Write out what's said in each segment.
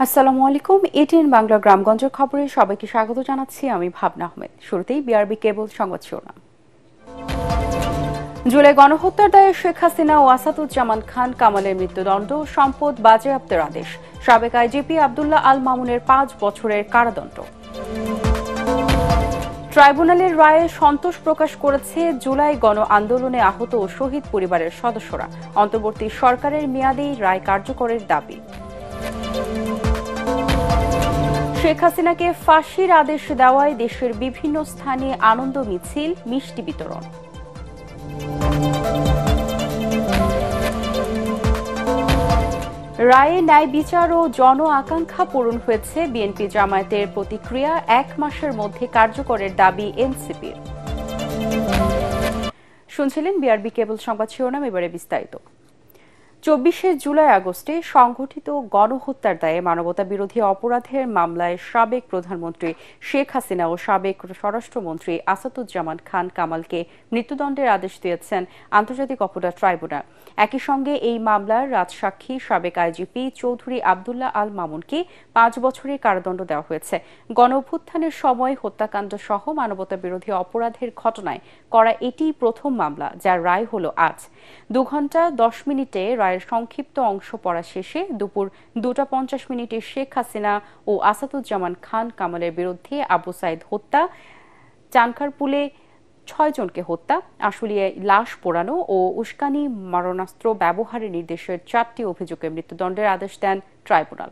আসসালামু আলাইকুম। এটিএন বাংলা গ্রামগঞ্জের খবরে সবাইকে স্বাগত জানাচ্ছি। আমি ভাবনা আহমেদ। শুরুতেই বিআরবি কেবল সংবাদ শিরোনাম। জুলাই গণহত্যার দায়ে শেখ হাসিনা ও আসাদুজ্জামান খান কামালের মৃত্যুদণ্ড, সম্পদ বাজেয়াপ্তের আদেশ। সাবেক আইজিপি আব্দুল্লাহ আল মামুনের ৫ বছরের কারাদণ্ড। ট্রাইব্যুনালের রায়ে সন্তোষ প্রকাশ করেছে জুলাই গণ আন্দোলনে আহত ও শহীদ পরিবারের সদস্যরা। অন্তর্বর্তী সরকারের মেয়াদেই রায় কার্যকরের দাবি। শেখ হাসিনাকে ফাঁসির আদেশ দেওয়ায় দেশের বিভিন্ন স্থানে আনন্দ মিছিল, মিষ্টি বিতরণ। রায়ে ন্যায় বিচার ও জন আকাঙ্ক্ষা পূরণ হয়েছে। বিএনপি জামায়াতের প্রতিক্রিয়া, ১ মাসের মধ্যে কার্যকরের দাবি এনসিপির। শুনছিলেন বিআরবি কেবল সংবাদ শিরোনাম, এবারে বিস্তারিত। ২৪শে জুলাই আগস্টে সংঘটিত গণহত্যার দায়ে মানবতা বিরোধী অপরাধের মামলায় সাবেক প্রধানমন্ত্রী শেখ হাসিনা ও সাবেক স্বরাষ্ট্রমন্ত্রী আসাদুজ্জামান খান কামালকে মৃত্যুদণ্ডের আদেশ দিয়েছেন আন্তর্জাতিক অপরাধ ট্রাইব্যুনাল। একই সঙ্গে এই মামলার রাজসাক্ষী সাবেক আইজিপি চৌধুরী আব্দুল্লাহ আল মামুনকে ৫ বছরের কারাদণ্ড দেওয়া হয়েছে। গণ অভ্যুত্থানের সময় হত্যাকাণ্ড সহ মানবতা বিরোধী অপরাধের ঘটনায় করা এটিই প্রথম মামলা, যার রায় হল আজ। ২ ঘণ্টা ১০ মিনিটে রায়ের সংক্ষিপ্ত অংশ পড়া শেষে দুপুর ২টা ৫০ মিনিটে শেখ হাসিনা ও আসাদুজ্জামান খান কামালের বিরুদ্ধে আবু সাইদ হত্যা, চানখারপুলে ৬ জনকে হত্যা, আশুলিয়ায় লাশ পোড়ানো ও উস্কানি মারণাস্ত্র ব্যবহারের নির্দেশের ৪টি অভিযোগে মৃত্যুদণ্ডের আদেশ দেন ট্রাইব্যুনাল।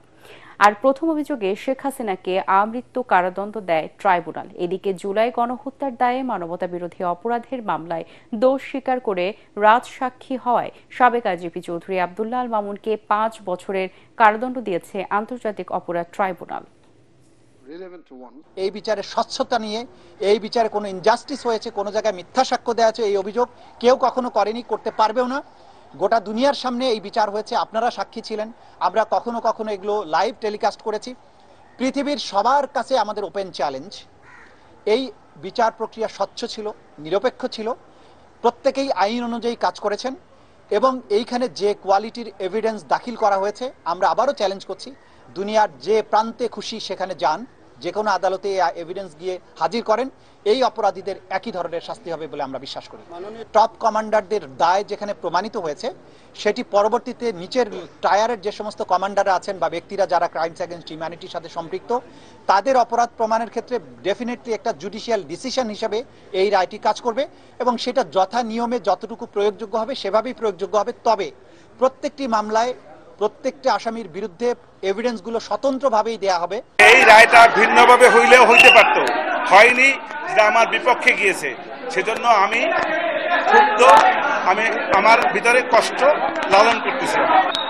আর প্রথম অভিযোগে শেখ হাসিনাকে আমৃত্যু কারাদণ্ড দেয় ট্রাইব্যুনাল। এদিকে জুলাই গণহত্যার দায়ে মানবতা বিরোধী অপরাধের মামলায় দোষ স্বীকার করে রাজসাক্ষী হওয়ায় সাবেক আইজিপি চৌধুরী আব্দুল্লাহ আল মামুনকে ৫ বছরের কারাদণ্ড দিয়েছে আন্তর্জাতিক অপরাধ ট্রাইব্যুনাল। এই বিচারের স্বচ্ছতা নিয়ে, এই বিচারে কোনো ইনজাস্টিস হয়েছে, কোনো জায়গায় মিথ্যা সাক্ষ্য দেওয়া আছে, এই অভিযোগ কেউ কখনো করেনি, করতে পারবেও না। গোটা দুনিয়ার সামনে এই বিচার হয়েছে, আপনারা সাক্ষী ছিলেন, আমরা কখনো কখনো এগুলো লাইভ টেলিকাস্ট করেছি। পৃথিবীর সবার কাছে আমাদের ওপেন চ্যালেঞ্জ, এই বিচার প্রক্রিয়া স্বচ্ছ ছিল, নিরপেক্ষ ছিল, প্রত্যেকেই আইন অনুযায়ী কাজ করেছেন এবং এইখানে যে কোয়ালিটির এভিডেন্স দাখিল করা হয়েছে, আমরা আবারও চ্যালেঞ্জ করছি, দুনিয়ার যে প্রান্তে খুশি সেখানে যান, যে কোনো আদালতে এভিডেন্স গিয়ে হাজির করেন, এই অপরাধীদের একই ধরনের শাস্তি হবে বলে আমরা বিশ্বাস করি। টপ কমান্ডারদের দায় যেখানে প্রমাণিত হয়েছে, সেটি পরবর্তীতে নিচের টায়ারের যে সমস্ত কমান্ডাররা আছেন বা ব্যক্তিরা যারা ক্রাইমস এগেইনস্ট হিউম্যানিটির সাথে সম্পৃক্ত, তাদের অপরাধ প্রমাণের ক্ষেত্রে ডেফিনেটলি একটা জুডিশিয়াল ডিসিশন হিসেবে এই রায়টি কাজ করবে এবং সেটা যথা নিয়মে যতটুকু প্রয়োগযোগ্য হবে সেভাবেই প্রয়োগযোগ্য হবে। তবে প্রত্যেকটি মামলায় প্রত্যেকটা আসামির বিরুদ্ধে এভিডেন্সগুলো স্বতন্ত্রভাবেই দেয়া হবে। এই রায়টা ভিন্নভাবে হইলেও হইতে পারত, হয়নি, যেটা আমার বিপক্ষে গিয়েছে, সেজন্য আমি ক্ষুব্ধ, আমি আমার ভিতরে কষ্ট লালন করতেছি।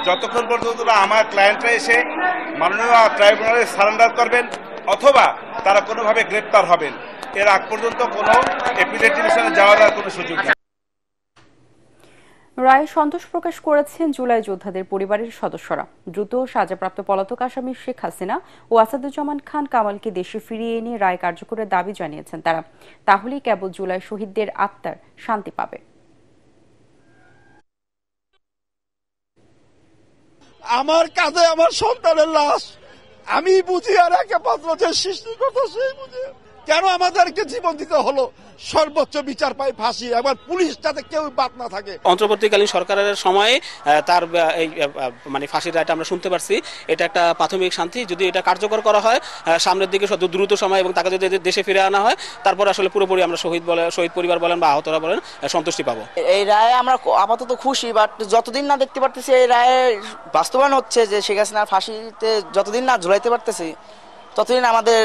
যতক্ষণ পর্যন্ত আমার ক্লায়েন্টরা এসে মাননীয় ট্রাইব্যুনালে সারেন্ডার করবেন অথবা তারা কোনোভাবে গ্রেপ্তার হবেন, এর আগ পর্যন্ত কোনো এপিলেট ডিভিশনে যাওয়ার কোনো সুযোগ নেই। রায়ে সন্তোষ প্রকাশ করেছেন জুলাই যোদ্ধাদের পরিবারের সদস্যরা। দ্রুত সাজাপ্রাপ্ত পলাতক আসামি শেখ হাসিনা ও আসাদুজ্জামান খান কামালকে দেশে ফিরিয়ে এনে রায় কার্যকরের দাবি জানিয়েছেন তারা। তাহলেই কেবল জুলাই শহীদদের আত্মার শান্তি পাবে। আমার কাঁধে আমার সন্তানের লাশ, আমি বুঝি আর একমাত্র যে সৃষ্টিকর্তা সেই বুঝে কেন আমাদেরকে জীবন দিতে হলো। সর্বোচ্চ বিচার পাই ফাঁসি, এবার পুলিশ যাতে কেউ বাদ না থাকে। অন্তর্বর্তীকালীন সরকারের সময়ে তার এই মানে ফাঁসির রায়টা আমরা শুনতে পারছি, এটা একটা প্রাথমিক শান্তি। যদি এটা কার্যকর করা হয় সামনের দিকে দ্রুত সময় এবং তাকে যদি দেশে ফিরে আনা হয়, তারপর আসলে পুরোপুরি আমরা শহীদ পরিবার বলেন বা আহতরা বলেন সন্তুষ্টি পাবো। এই রায়ে আমরা আপাতত খুশি, বাট যতদিন না দেখতে পারতেছি এই রায়ের বাস্তবায়ন হচ্ছে, যে শেখ হাসিনার ফাঁসিতে যতদিন না ঝুলাইতে পারতেছি, ততদিন আমাদের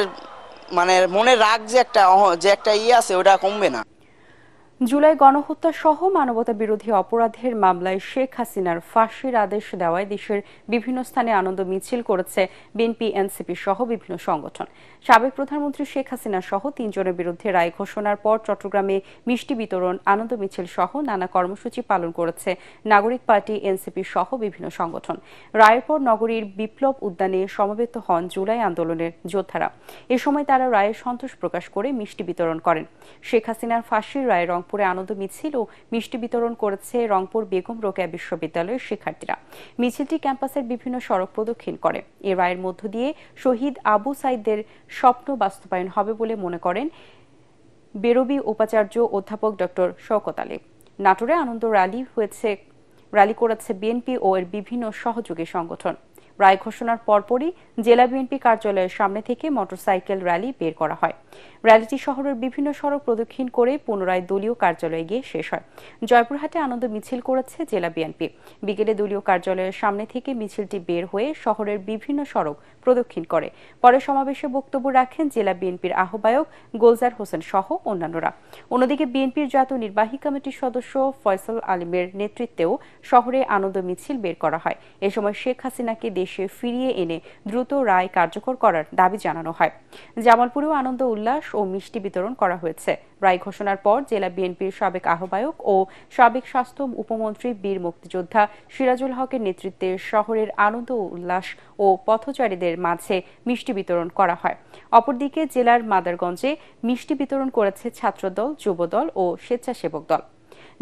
মানে মনের রাগ যে একটা আছে ওটা কমবে না। জুলাই গণহত্যা সহ মানবতা বিরোধী অপরাধের মামলায় শেখ হাসিনার ফাঁসির আদেশ দেওয়ায় দেশের বিভিন্ন স্থানে আনন্দ মিছিল করেছে বিএনপি, এনসিপি সহ বিভিন্ন সংগঠন। সাবেক প্রধানমন্ত্রী শেখ হাসিনা সহ ৩ জনের বিরুদ্ধে রায় ঘোষণার পর চট্টগ্রামে মিষ্টি বিতরণ, আনন্দ মিছিল সহ নানা কর্মসূচি পালন করেছে নাগরিক পার্টি, এনসিপি সহ বিভিন্ন সংগঠন। রায়ের পর নগরীর বিপ্লব উদ্যানে সমবেত হন জুলাই আন্দোলনের যোদ্ধারা। এ সময় তারা রায়ে সন্তোষ প্রকাশ করে মিষ্টি বিতরণ করেন। শেখ হাসিনার ফাঁসির রায়ের রংপুর রংপুরে আনন্দ মিছিল ও মিষ্টি বিতরণ করেছে রংপুর বেগম রোকেয়া বিশ্ববিদ্যালয়ের শিক্ষার্থীরা। মিছিলটি ক্যাম্পাসের বিভিন্ন সড়ক প্রদক্ষিণ করে। এ রায়ের মধ্য দিয়ে শহীদ আবু সাইদের স্বপ্ন বাস্তবায়ন হবে বলে মনে করেন বেরবি উপাচার্য অধ্যাপক ডক্টর শওকত আলী। নাটোরে আনন্দ র্যালি করেছে বিএনপি ও এর বিভিন্ন সহযোগী সংগঠন। রায় ঘোষণার পরপরই জেলা বিএনপি কার্যালয়ের সামনে থেকে মোটরসাইকেল র্যালি বের করা হয়। র্যালিটি শহরের বিভিন্ন সড়ক প্রদক্ষিণ করে পুনরায় দলীয় কার্যালয়ে গিয়ে শেষ হয়। জয়পুরহাটে আনন্দ মিছিল করেছে জেলা বিএনপি। বিকেলে দলীয় কার্যালয়ের সামনে থেকে মিছিলটি বের হয়ে শহরের বিভিন্ন সড়ক প্রদক্ষিণ করে। পরে সমাবেশে বক্তব্য রাখেন জেলা বিএনপির আহ্বায়ক গোলজার হোসেন সহ অন্যান্যরা। অন্যদিকে বিএনপির জাতীয় নির্বাহী কমিটির সদস্য ফয়সাল আলীমের নেতৃত্বেও শহরে আনন্দ মিছিল বের করা হয়। এ সময় শেখ হাসিনাকে দেশে ফিরিয়ে এনে দ্রুত রায় কার্যকর করার দাবি জানানো হয়। জামালপুরেও আনন্দ উল্লাস ও মিষ্টি বিতরণ করা হয়েছে। রায় ঘোষণার পর জেলা বিএনপির সাবেক আহ্বায়ক ও সাবেক স্বাস্থ্য উপমন্ত্রী বীর মুক্তিযোদ্ধা সিরাজুল হকের নেতৃত্বে শহরের আনন্দ উল্লাস ও পথচারীদের মাঝে মিষ্টি বিতরণ করা হয়। অপরদিকে জেলার মাদারগঞ্জে মিষ্টি বিতরণ করেছে ছাত্রদল, যুবদল ও স্বেচ্ছাসেবক দল।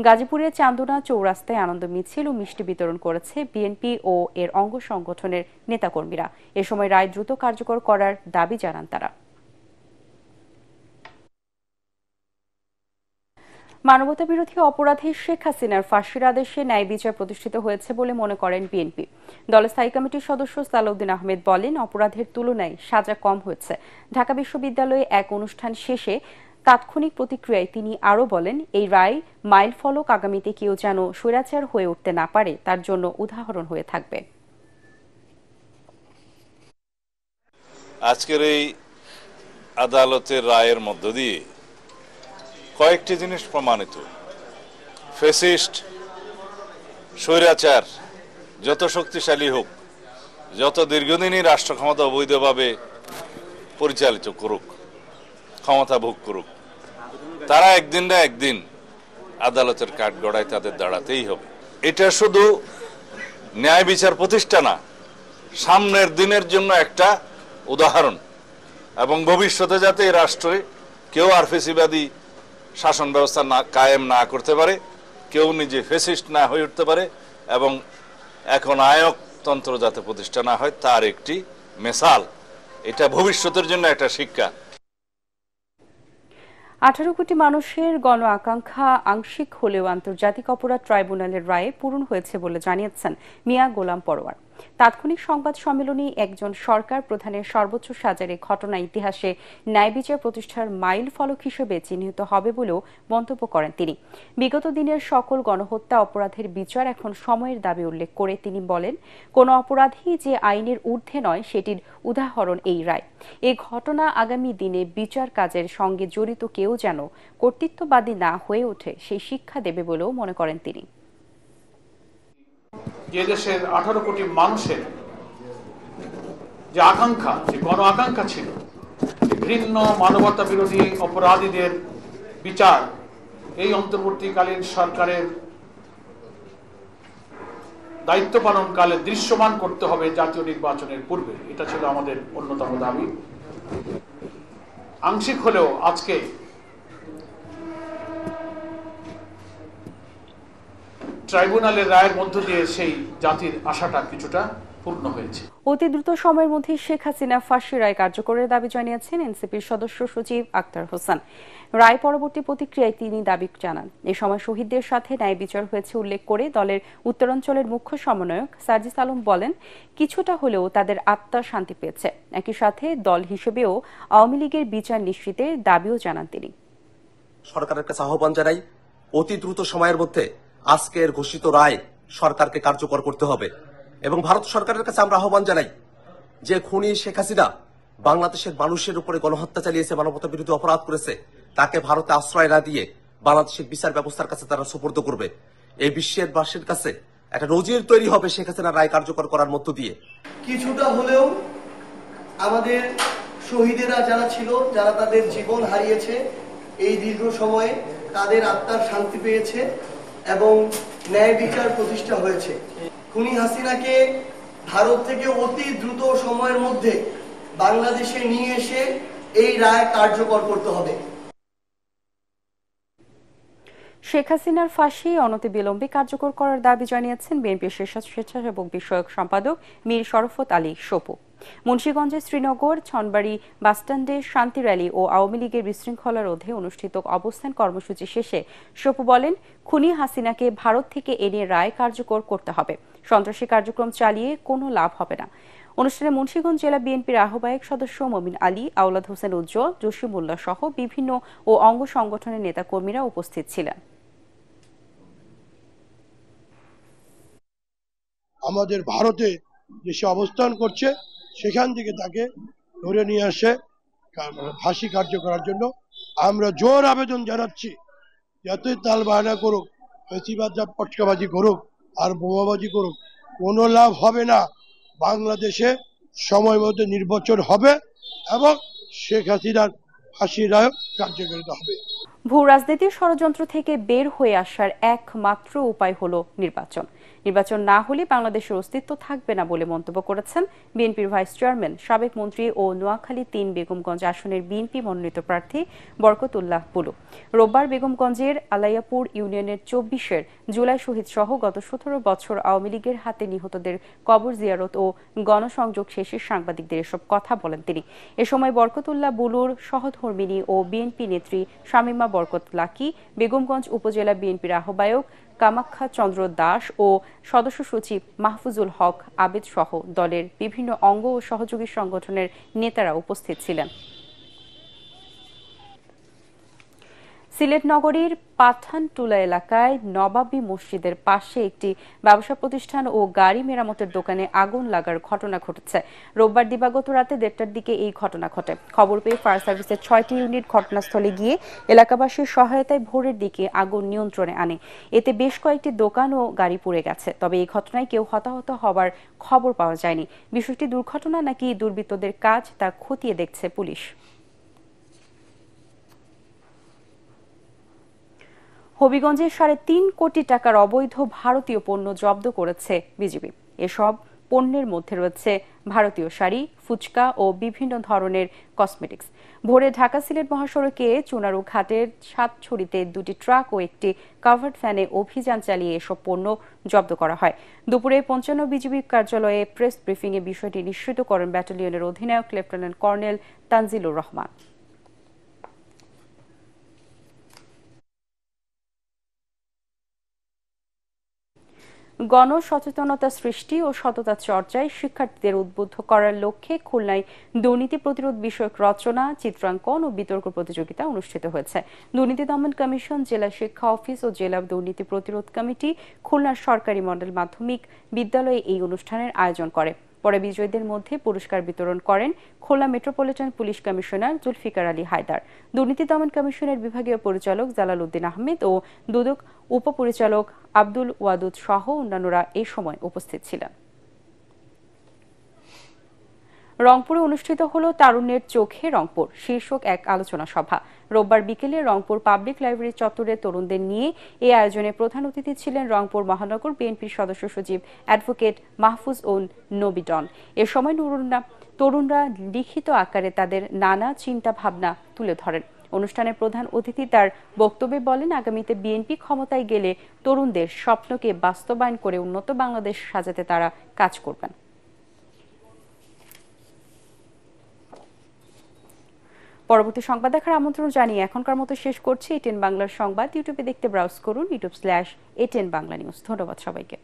গাজীপুরের চান্দনা চৌরাস্তায় আনন্দ মিছিল ও মিষ্টি বিতরণ করেছে বিএনপি ও এর অঙ্গ সংগঠনের নেতাকর্মীরা। এ সময় রায় দ্রুত কার্যকর করার দাবি জানান তারা। মানবতাবিরোধী অপরাধী শেখ হাসিনার ফাঁসির আদেশে ন্যায় বিচার প্রতিষ্ঠিত হয়েছে বলে মনে করেন বিএনপি। দলের স্থায়ী কমিটির সদস্য সালাউদ্দিন আহমেদ বলেন, অপরাধের তুলনায় সাজা কম হয়েছে। ঢাকা বিশ্ববিদ্যালয়ে এক অনুষ্ঠান শেষে তাৎক্ষণিক প্রতিক্রিয়ায় তিনি আরও বলেন, এই রায় মাইল ফলক, আগামীতে কেউ যেন স্বৈরাচার হয়ে উঠতে না পারে তার জন্য উদাহরণ হয়ে থাকবে। আজকের এই আদালতের রায়ের মধ্য দিয়ে কয়েকটি জিনিস প্রমাণিত। ফ্যাসিস্ট, স্বৈরাচার যত শক্তিশালী হোক, যত দীর্ঘদিনই রাষ্ট্র ক্ষমতা অবৈধভাবে পরিচালিত করুক, ক্ষমতা ভোগ করুক, তারা একদিন না একদিন আদালতের কাঠগড়ায় তাদের দাঁড়াতেই হবে। এটা শুধু ন্যায় বিচার প্রতিষ্ঠা না, সামনের দিনের জন্য একটা উদাহরণ, এবং ভবিষ্যতে যাতে এই রাষ্ট্রে কেউ আর ফেসিবাদী শাসন ব্যবস্থা না কায়েম না করতে পারে, কেউ নিজে ফেসিস্ট না হয়ে উঠতে পারে, এবং এখন আয়কতন্ত্র যাতে প্রতিষ্ঠা না হয় তার একটি মেসাল। এটা ভবিষ্যতের জন্য একটা শিক্ষা। 18 কোটি মানুষের গণ আকাঙ্ক্ষা আংশিক হলেও আন্তর্জাতিক অপরাধ ট্রাইব্যুনালের রায়ে পূরণ হয়েছে বলে জানিয়েছেন মিয়া গোলাম পরোয়ার। তাৎক্ষণিক সংবাদ সম্মেলনে একজন সরকার প্রধানের সর্বোচ্চ সাজার ঘটনা ইতিহাসে ন্যায় বিচার প্রতিষ্ঠার মাইল ফলক হিসেবে চিহ্নিত হবে বলেও মন্তব্য করেন তিনি। বিগত দিনের সকল গণহত্যা অপরাধের বিচার এখন সময়ের দাবি উল্লেখ করে তিনি বলেন, কোনো অপরাধী যে আইনের ঊর্ধ্বে নয় সেটির উদাহরণ এই রায়। এই ঘটনা আগামী দিনে বিচার কাজের সঙ্গে জড়িত কেউ যেন কর্তৃত্ববাদী না হয়ে ওঠে সেই শিক্ষা দেবে বলেও মনে করেন তিনি। যে দেশের 18 কোটি মানুষের যে আকাঙ্ক্ষা, যে গণ আকাঙ্ক্ষা ছিল, ঘৃণ্য মানবতা বিরোধী অপরাধীদের বিচার এই অন্তর্বর্তীকালীন সরকারের দায়িত্ব পালনকালে দৃশ্যমান করতে হবে জাতীয় নির্বাচনের পূর্বে। এটা ছিল আমাদের অন্যতম দাবি। আংশিক হলেও আজকে ট্রাইব্যুনালের রায়ের মধ্য দিয়ে সেই জাতির আশাটা কিছুটা পূর্ণ হয়েছে। অতি দ্রুত সময়ের মধ্যে শেখ হাসিনা ফাঁসির রায় কার্যকরের দাবি জানিয়েছেন এনসিপির সদস্য সচিব আক্তার হোসেন। রায় পরবর্তী প্রতিক্রিয়ায় তিনি দাবি জানান, এ সময় শহীদদের সাথে ন্যায় বিচার হয়েছে উল্লেখ করে দলের উত্তরাঞ্চলের মুখ্য সমন্বয়ক সার্জিস আলম বলেন, কিছুটা হলেও তাদের আত্মা শান্তি পেয়েছে। একই সাথে দল হিসেবেও আওয়ামী লীগের বিচার নিশ্চিতের দাবিও জানান তিনি। সরকারের কাছে আহ্বান জানাই, অতি দ্রুত সময়ের মধ্যে আজকের ঘোষিত রায় সরকারকে কার্যকর করতে হবে, এবং ভারত সরকারের কাছে আমরা আহ্বান জানাই যে খুনি শেখ হাসিনা বাংলাদেশের মানুষের উপরে গণহত্যা চালিয়েছে, মানবতা বিরোধী অপরাধ করেছে, তাকে ভারতে আশ্রয় না দিয়ে বাংলাদেশের বিচার ব্যবস্থার কাছে তারা সুপর্দ করবে। এই বিশ্বের বাসীর কাছে একটা নজির তৈরি হবে শেখ হাসিনার রায় কার্যকর করার মধ্য দিয়ে। কিছুটা হলেও আমাদের শহীদেরা যারা ছিল, যারা তাদের জীবন হারিয়েছে এই দীর্ঘ সময়ে, তাদের আত্মার শান্তি পেয়েছে এবং ন্যায় বিচার প্রতিষ্ঠা হয়েছে। খুনি হাসিনাকে ভারত থেকে অতি দ্রুত সময়ের মধ্যে বাংলাদেশে নিয়ে এসে এই রায় কার্যকর করতে হবে। শেখ হাসিনার ফাঁসি অনতিবিলম্বে কার্যকর করার দাবি জানিয়েছেন বিএনপির স্বেচ্ছাসেবক বিষয়ক সম্পাদক মীর শরফত আলী সপু। মুন্সিগঞ্জের শ্রীনগর ছনবাড়ি বাসস্ট্যান্ডে শান্তি র্যালি ও আওয়ামী লীগের বিশৃঙ্খলা রোধে অনুষ্ঠিত অবস্থান কর্মসূচি শেষে সপু বলেন, খুনি হাসিনাকে ভারত থেকে এনে রায় কার্যকর করতে হবে। সন্ত্রাসী কার্যক্রম চালিয়ে কোনো লাভ হবে না। অনুষ্ঠানে মুন্সিগঞ্জ জেলা বিএনপির আহ্বায়ক সদস্য মমিন আলী, আওলাদ হোসেন উজ্জ্বল, জসিমুল্লাহ সহ বিভিন্ন ও অঙ্গ সংগঠনের নেতাকর্মীরা উপস্থিত ছিলেন। আমাদের ভারতে দেশে অবস্থান করছে, সেখান থেকে তাকে ধরে নিয়ে আসে ফাঁসি কার্য করার জন্য আমরা জোর আবেদন জানাচ্ছি। যতই তাল বাহানা করুক, ফেসিবাদ পটকাবাজি করুক আর বোমাবাজি করুক, কোনো লাভ হবে না। বাংলাদেশে সময় মতো নির্বাচন হবে এবং শেখ হাসিনার ফাঁসির রায় কার্যকরিত হবে। ভূ রাজনীতির ষড়যন্ত্র থেকে বের হয়ে আসার একমাত্র উপায় হলো নির্বাচন। নির্বাচন না হলে বাংলাদেশের অস্তিত্ব থাকবে না বলে মন্তব্য করেছেন বিএনপির ভাইস চেয়ারম্যান, সাবেক মন্ত্রী ও নোয়াখালী ৩ বেগমগঞ্জ আসনের বিএনপি মনোনীত প্রার্থী বরকতুল্লাহ বুলু। রোববার বেগমগঞ্জের আলাইয়াপুর ইউনিয়নের ২৪ জুলাই শহীদ সহ গত ১৭ বছর আওয়ামী লীগের হাতে নিহতদের কবর জিয়ারত ও গণসংযোগ শেষে সাংবাদিকদের এসব কথা বলেন তিনি। এ সময় বরকতুল্লাহ বুলুর সহধর্মিণী ও বিএনপি নেত্রী শামীমা বরকত লাকি, বেগমগঞ্জ উপজেলা বিএনপির আহ্বায়ক কামাখ্যা চন্দ্র দাস ও সদস্য সচিব মাহফুজুল হক আবেদ সহ দলের বিভিন্ন অঙ্গ ও সহযোগী সংগঠনের নেতারা উপস্থিত ছিলেন। সিলেট নগরীর পাঠানটুলা এলাকায় নবাবী মসজিদের পাশে একটি ব্যবসা প্রতিষ্ঠান ও গাড়ি মেরামতের দোকানে আগুন লাগার ঘটনা ঘটেছে। রোববার দিবাগত রাতে ১:৩০টার দিকে এই ঘটনা ঘটে। খবর পেয়ে ফায়ার সার্ভিসের ৬টি ইউনিট ঘটনাস্থলে গিয়ে এলাকাবাসীর সহায়তায় ভোরের দিকে আগুন নিয়ন্ত্রণে আনে। এতে বেশ কয়েকটি দোকান ও গাড়ি পুড়ে গেছে। তবে এই ঘটনায় কেউ হতাহত হওয়ার খবর পাওয়া যায়নি। বিষয়টি দুর্ঘটনা নাকি দুর্বৃত্তদের কাজ তা খতিয়ে দেখছে পুলিশ। হবিগঞ্জে ৩.৫ কোটি টাকার অবৈধ ভারতীয় পণ্য জব্দ করেছে বিজিবি। এসব পণ্যের মধ্যে রয়েছে ভারতীয় শাড়ি, ফুচকা ও বিভিন্ন ধরনের কসমেটিক্স। ভোরে ঢাকা সিলেট মহাসড়কে চুনারু ঘাটের সাতছড়িতে ২টি ট্রাক ও একটি কাভার্ড ভ্যানে অভিযান চালিয়ে এসব পণ্য জব্দ করা হয়। দুপুরে ৫৫ বিজিবি কার্যালয়ে প্রেস ব্রিফিংয়ে বিষয়টি নিশ্চিত করেন ব্যাটালিয়নের অধিনায়ক লেফটেন্যান্ট কর্নেল তানজিলুর রহমান। গণসচেতনতা সৃষ্টি ও সততা চর্চায় শিক্ষার্থীদের উদ্বুদ্ধ করার লক্ষ্যে খুলনায় দুর্নীতি প্রতিরোধ বিষয়ক রচনা, চিত্রাঙ্কন ও বিতর্ক প্রতিযোগিতা অনুষ্ঠিত হয়েছে। দুর্নীতি দমন কমিশন, জেলা শিক্ষা অফিস ও জেলা দুর্নীতি প্রতিরোধ কমিটি, খুলনার সরকারি মডেল মাধ্যমিক বিদ্যালয়ে এই অনুষ্ঠানের আয়োজন করে। পরে বিজয়ীদের মধ্যে পুরস্কার বিতরণ করেন Khulna metropolitan police commissioner Zulfikar Ali Haider. দুর্নীতি দমন কমিশনের বিভাগীয় পরিচালক জালাল উদ্দিন আহমেদ ও দুদক উপপরিচালক আব্দুল ওয়াদুদ সহ অন্যান্যরা এ সময় উপস্থিত ছিলেন। রংপুরে অনুষ্ঠিত হল তারুণ্যের চোখে রংপুর শীর্ষক এক আলোচনা সভা। রোববার বিকেলে রংপুর পাবলিক লাইব্রেরি চত্বরে তরুণদের নিয়ে এই আয়োজনে প্রধান অতিথি ছিলেন রংপুর মহানগর বিএনপির সদস্য সচিব অ্যাডভোকেট মাহফুজ উন নবী ডন। এ সময় তরুণরা লিখিত আকারে তাদের নানা চিন্তা ভাবনা তুলে ধরেন। অনুষ্ঠানে প্রধান অতিথি তার বক্তব্যে বলেন, আগামীতে বিএনপি ক্ষমতায় গেলে তরুণদের স্বপ্নকে বাস্তবায়ন করে উন্নত বাংলাদেশ সাজাতে তারা কাজ করবেন। পরবর্তী সংবাদ দেখার আমন্ত্রণ জানিয়ে এখনকার মতো শেষ করছি। এটিএন বাংলার সংবাদ ইউটিউবে দেখতে ব্রাউজ করুন youtube/ATN বাংলা নিউজ। ধন্যবাদ সবাইকে।